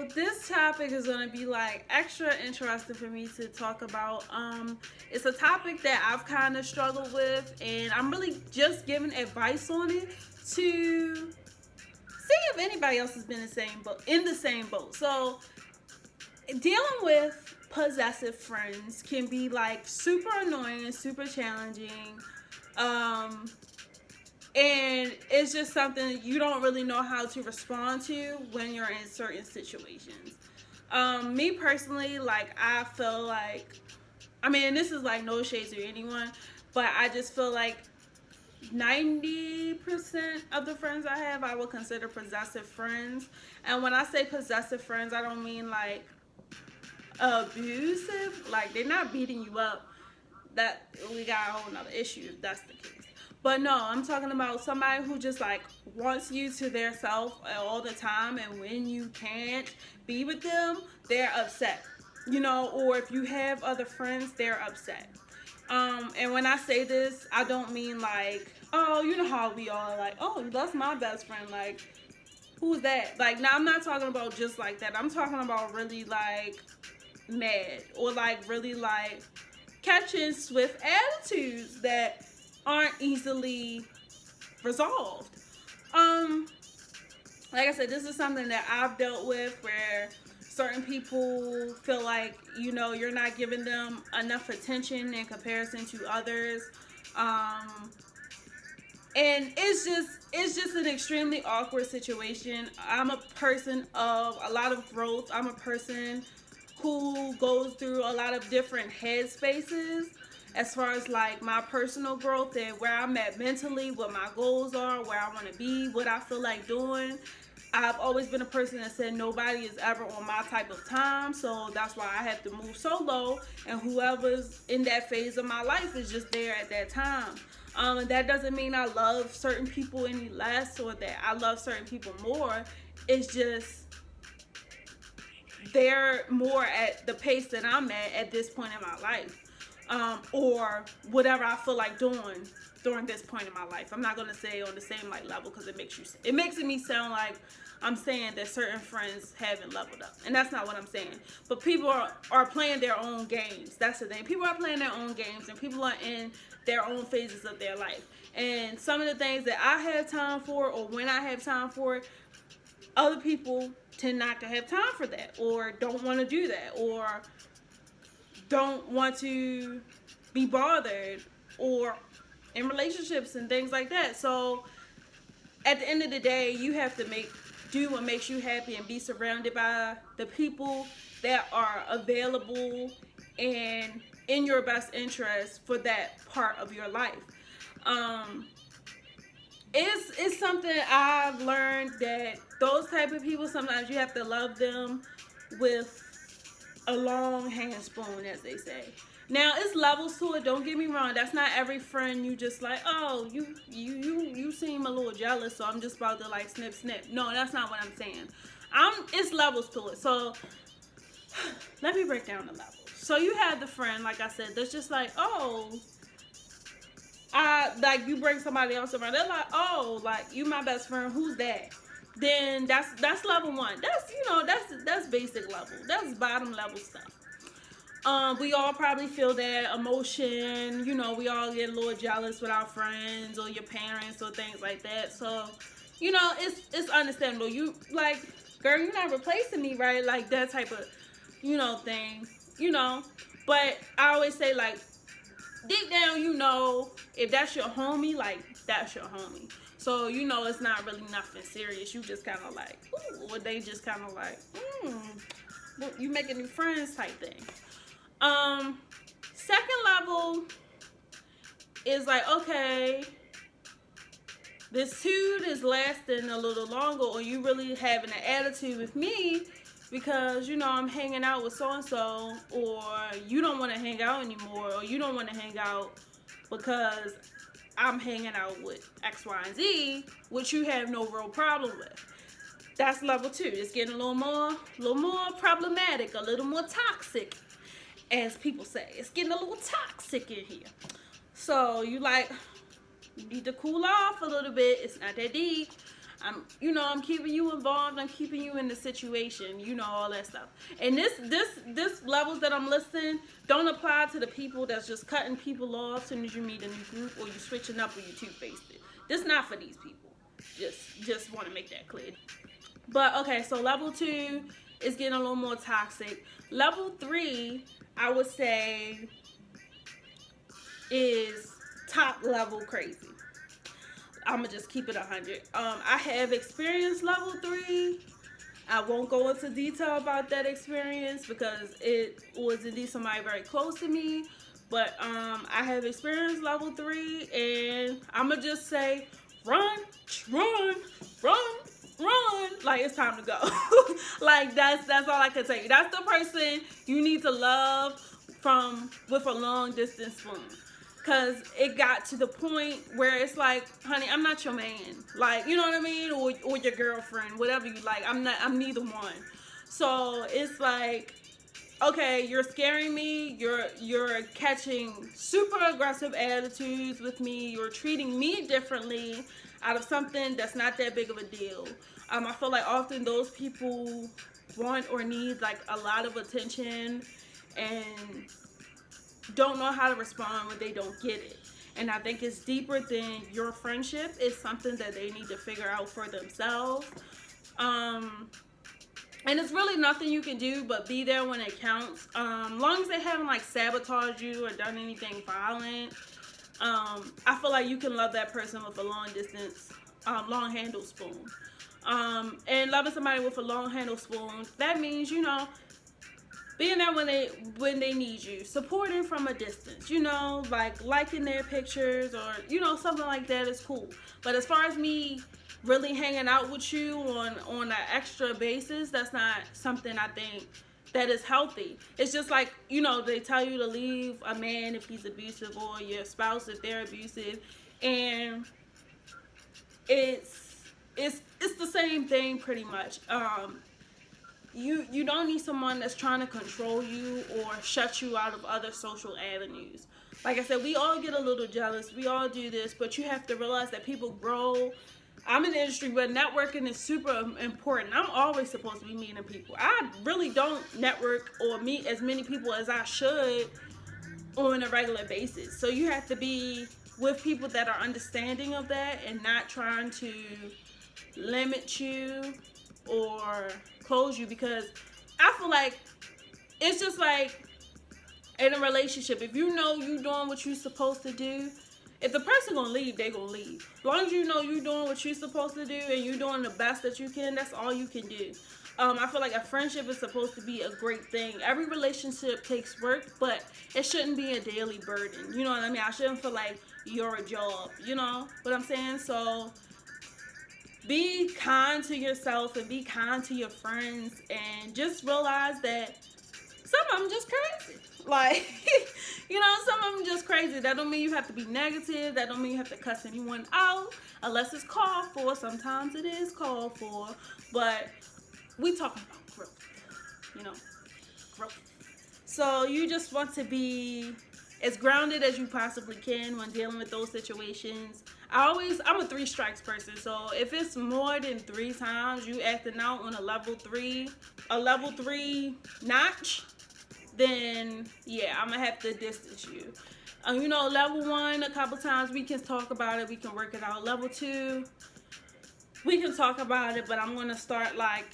So this topic is gonna be like extra interesting for me to talk about. It's a topic that I've kind of struggled with, and I'm really just giving advice on it to see if anybody else has been in the same boat. So dealing with possessive friends can be like super annoying and super challenging. Um, and it's just something you don't really know how to respond to when you're in certain situations. Me personally, like I feel like, I mean, this is like no shade to anyone, but I just feel like 90% of the friends I have, I would consider possessive friends. And when I say possessive friends, I don't mean like abusive. Like they're not beating you up. That we got a whole nother issue if that's the case. But no, I'm talking about somebody who just like wants you to their self all the time, and when you can't be with them, they're upset. You know, or if you have other friends, they're upset. And when I say this, I don't mean like, oh, you know how we are, like, oh, that's my best friend, like, who's that? Like, now I'm not talking about just like that. I'm talking about really like mad or like really like catching swift attitudes that aren't easily resolved. Um, like I said, this is something that I've dealt with where certain people feel like, you know, you're not giving them enough attention in comparison to others. Um, and it's just an extremely awkward situation. I'm a person of a lot of growth. I'm a person who goes through a lot of different head spaces as far as like my personal growth and where I'm at mentally, what my goals are, where I want to be, what I feel like doing. I've always been a person that said nobody is ever on my type of time, so that's why I have to move solo, and whoever's in that phase of my life is just there at that time. And that doesn't mean I love certain people any less or that I love certain people more. It's just they're more at the pace that I'm at this point in my life, or whatever I feel like doing during this point in my life. I'm not gonna say on the same like level because it makes me sound like I'm saying that certain friends haven't leveled up, and that's not what I'm saying. But people are playing their own games. That's the thing. People are playing their own games, and people are in their own phases of their life. And some of the things that I have time for, or when I have time for it, other people tend not to have time for that, or don't want to do that, or don't want to be bothered, or in relationships and things like that. So at the end of the day, you have to do what makes you happy and be surrounded by the people that are available and in your best interest for that part of your life. Um, it's something I've learned that those type of people, sometimes you have to love them with a long hand spoon, as they say. Now it's levels to it. Don't get me wrong. That's not every friend you just like. Oh, you seem a little jealous, so I'm just about to like snip snip. No, that's not what I'm saying. It's levels to it. So let me break down the levels. So you have the friend, like I said, that's just like, oh, like you bring somebody else around. They're like, oh, like you my best friend. Who's that? Then that's level one. That's basic level. That's bottom level stuff. We all probably feel that emotion. You know, we all get a little jealous with our friends or your parents or things like that. So, you know, it's understandable. You like, girl, you're not replacing me, right? Like that type of, thing. You know, but I always say like, deep down, you know, if that's your homie, like that's your homie. So you know, it's not really nothing serious. You just kind of like, ooh, or they just kind of like, well, you making new friends type thing. Second level is like, okay, this feud is lasting a little longer, or you really having an attitude with me because, you know, I'm hanging out with so-and-so, or you don't want to hang out anymore, or you don't want to hang out because I'm hanging out with X, Y, and Z, which you have no real problem with. That's level two. It's getting a little more problematic, a little more toxic, as people say. It's getting a little toxic in here. So you need to cool off a little bit. It's not that deep. I'm keeping you involved. I'm keeping you in the situation. All that stuff. And this levels that I'm listing don't apply to the people that's just cutting people off as soon as you meet a new group, or you switching up, or you two-faced it. This not for these people. Just want to make that clear. But okay, so level 2 is getting a little more toxic. Level 3, I would say, is top level crazy. I'm gonna just keep it 100. I have experienced level 3. I won't go into detail about that experience because it was indeed somebody very close to me. But I have experienced level 3, and I'm gonna just say, run, run, run, run. Like, it's time to go. Like, that's all I can tell you. That's the person you need to love with a long distance spoon. Because it got to the point where it's like, honey, I'm not your man. Like, you know what I mean? Or your girlfriend, whatever you like. I'm neither one. So it's like, okay, you're scaring me. You're catching super aggressive attitudes with me. You're treating me differently out of something that's not that big of a deal. I feel like often those people want or need like a lot of attention and don't know how to respond when they don't get it. And I think it's deeper than your friendship. It's something that they need to figure out for themselves. And it's really nothing you can do but be there when it counts. Long as they haven't like sabotaged you or done anything violent, I feel like you can love that person with a long distance, long handle spoon. And loving somebody with a long handle spoon, that means, being there when they need you, supporting from a distance, like liking their pictures or, something like that is cool. But as far as me really hanging out with you on an extra basis, that's not something I think that is healthy. It's just like, they tell you to leave a man if he's abusive, or your spouse if they're abusive, and it's the same thing pretty much. You don't need someone that's trying to control you or shut you out of other social avenues. Like I said, we all get a little jealous. We all do this, but you have to realize that people grow. I'm in the industry where networking is super important. I'm always supposed to be meeting people. I really don't network or meet as many people as I should on a regular basis. So you have to be with people that are understanding of that and not trying to limit you or close you, because I feel like it's just like in a relationship, if you know you doing what you're supposed to do, if the person gonna leave, they gonna leave. As long as you know you doing what you're supposed to do and you doing the best that you can, that's all you can do. I feel like a friendship is supposed to be a great thing. Every relationship takes work, but it shouldn't be a daily burden. You know what I mean? I shouldn't feel like you're a job. You know what I'm saying? So be kind to yourself and be kind to your friends, and just realize that some of them just crazy. Like, some of them just crazy. That don't mean you have to be negative. That don't mean you have to cuss anyone out unless it's called for. Sometimes it is called for. But we talking about growth, growth. So you just want to be as grounded as you possibly can when dealing with those situations. I'm a 3 strikes person, so if it's more than 3 times you acting out on a level 3 notch, then yeah, I'm gonna have to distance you. Level 1, a couple times we can talk about it, we can work it out. Level 2, we can talk about it, but I'm gonna start like,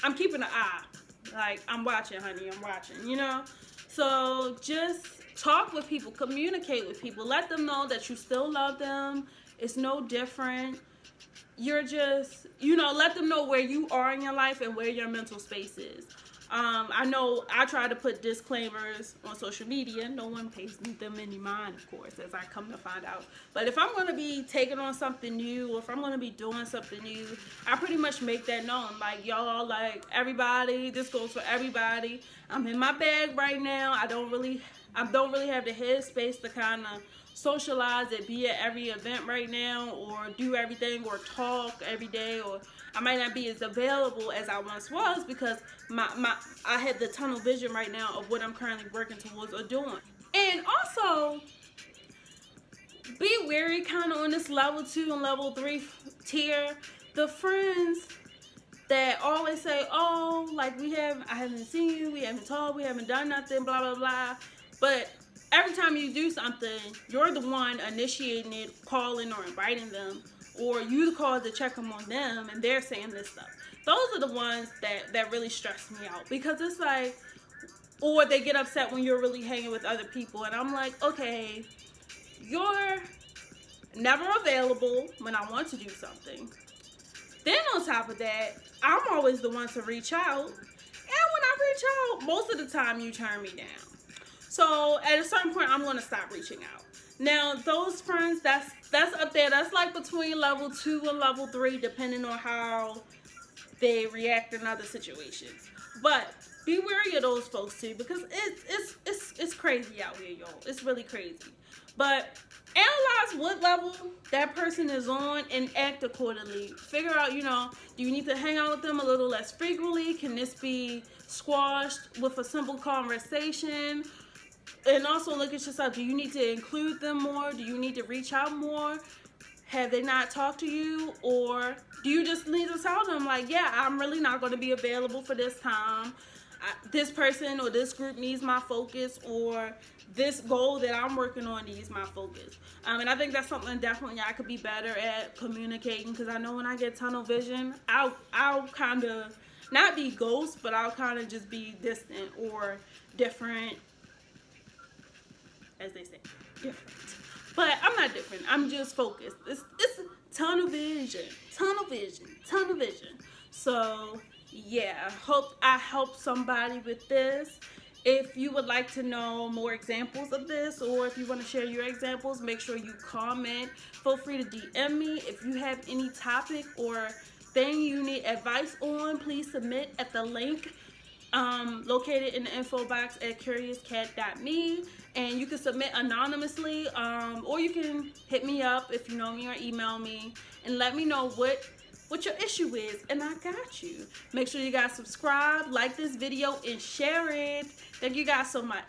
I'm keeping an eye. Like, I'm watching, honey, I'm watching, So just talk with people, communicate with people, let them know that you still love them. It's no different. You're just, let them know where you are in your life and where your mental space is. I know I try to put disclaimers on social media. No one pays them any mind, of course, as I come to find out. But if I'm going to be taking on something new, or if I'm going to be doing something new, I pretty much make that known. Like, y'all, like, everybody, this goes for everybody. I'm in my bag right now. I don't really have the headspace to kind of socialize and be at every event right now, or do everything, or talk every day, or I might not be as available as I once was, because I had the tunnel vision right now of what I'm currently working towards or doing. And also, be wary kind of on this level 2 and level 3 tier the friends that always say, oh, like I haven't seen you, we haven't talked, we haven't done nothing, blah, blah, blah. But every time you do something, you're the one initiating it, calling or inviting them, or you the call to check them on them, and they're saying this stuff. Those are the ones that really stress me out, because it's like, or they get upset when you're really hanging with other people, and I'm like, okay, you're never available when I want to do something. Then on top of that, I'm always the one to reach out. And when I reach out, most of the time you turn me down. So at a certain point, I'm going to stop reaching out. Now, those friends, that's up there. That's like between level 2 and level 3, depending on how they react in other situations. But be wary of those folks too, because it's crazy out here, y'all. It's really crazy. But analyze what level that person is on and act accordingly. Figure out, do you need to hang out with them a little less frequently? Can this be squashed with a simple conversation? And also look at yourself. Do you need to include them more? Do you need to reach out more? Have they not talked to you? Or do you just need to tell them, like, yeah, I'm really not going to be available for this time. This person or this group needs my focus, or this goal that I'm working on needs my focus. And I think that's something definitely I could be better at communicating, because I know when I get tunnel vision, I'll kind of not be ghost, but I'll kind of just be distant or different, as they say, different. But I'm not different. I'm just focused. It's tunnel vision. So yeah, hope I helped somebody with this. If you would like to know more examples of this, or if you want to share your examples, make sure you comment. Feel free to DM me. If you have any topic or thing you need advice on, please submit at the link located in the info box at curiouscat.me. And you can submit anonymously, or you can hit me up if you know me, or email me and let me know what your issue is, and I got you. Make sure you guys subscribe, like this video, and share it. Thank you guys so much.